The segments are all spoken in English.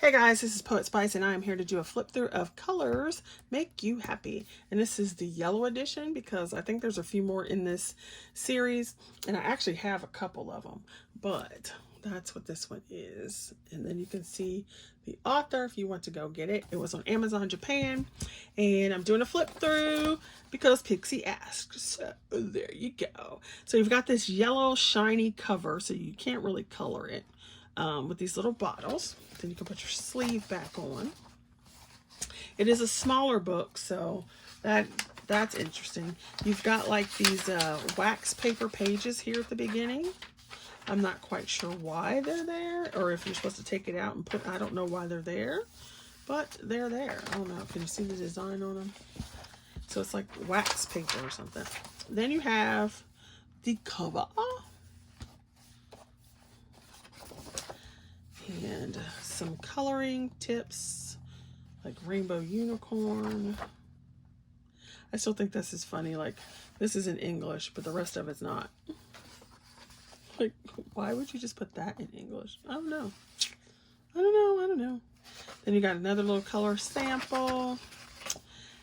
Hey guys, this is Poet Spice and I am here to do a flip through of Colors Make You Happy. And this is the yellow edition because I think there's a few more in this series and I actually have a couple of them, but that's what this one is. And then you can see the author if you want to go get it. It was on Amazon Japan and I'm doing a flip through because Pixie asked. So there you go. So you've got this yellow shiny cover so you can't really color it. With these little bottles. Then you can put your sleeve back on. It is a smaller book, so that's interesting. You've got like these wax paper pages here at the beginning. I'm not quite sure why they're there, or if you're supposed to take it out and put, I don't know why they're there, but they're there. I don't know. Can you see the design on them? So it's like wax paper or something. Then you have the cover. And some coloring tips like rainbow unicorn. I still think this is funny, like this is in English but the rest of it's not. Like, why would you just put that in English? I don't know. Then you got another little color sample,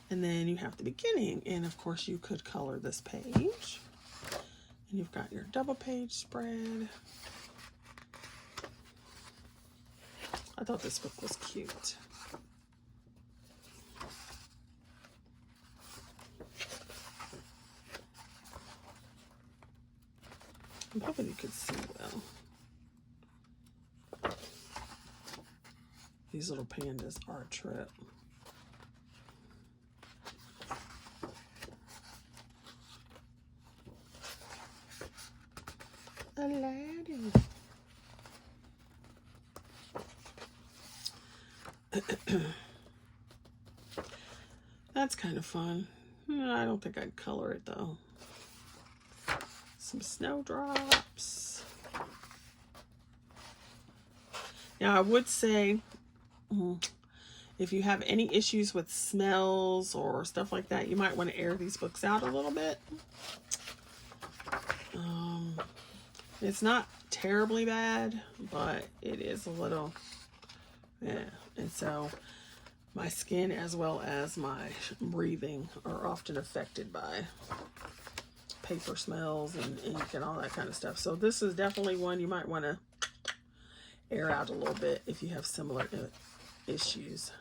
and then you have the beginning, and of course you could color this page, and you've got your double page spread. I thought this book was cute. I'm hoping you could see well. These little pandas are a trip. Aladdin. That's kind of fun. I don't think I'd color it though. Some snowdrops. Now I would say if you have any issues with smells or stuff like that, you might want to air these books out a little bit. It's not terribly bad, but it is a little, yeah. And so my skin as well as my breathing are often affected by paper smells and ink and all that kind of stuff. So this is definitely one you might want to air out a little bit if you have similar issues.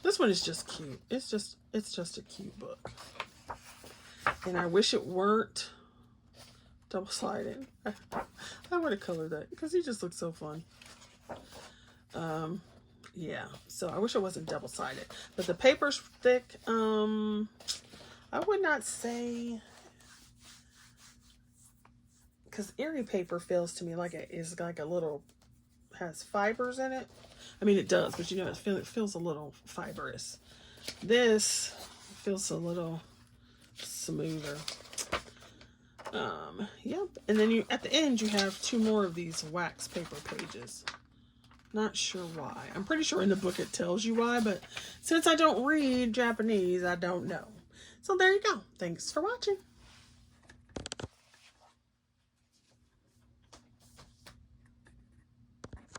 This one is just cute. It's just a cute book. And I wish it weren't double-sided. I would have colored that because he just looks so fun. Yeah, so I wish it wasn't double-sided, but the paper's thick. I would not say, because Erie paper feels to me like it is like a little, has fibers in it. I mean it does, but you know, it feels a little fibrous. This feels a little smoother. Yep. And then you, at the end, you have two more of these wax paper pages. Not sure why. I'm pretty sure in the book it tells you why, but since I don't read Japanese, I don't know. So there you go. Thanks for watching.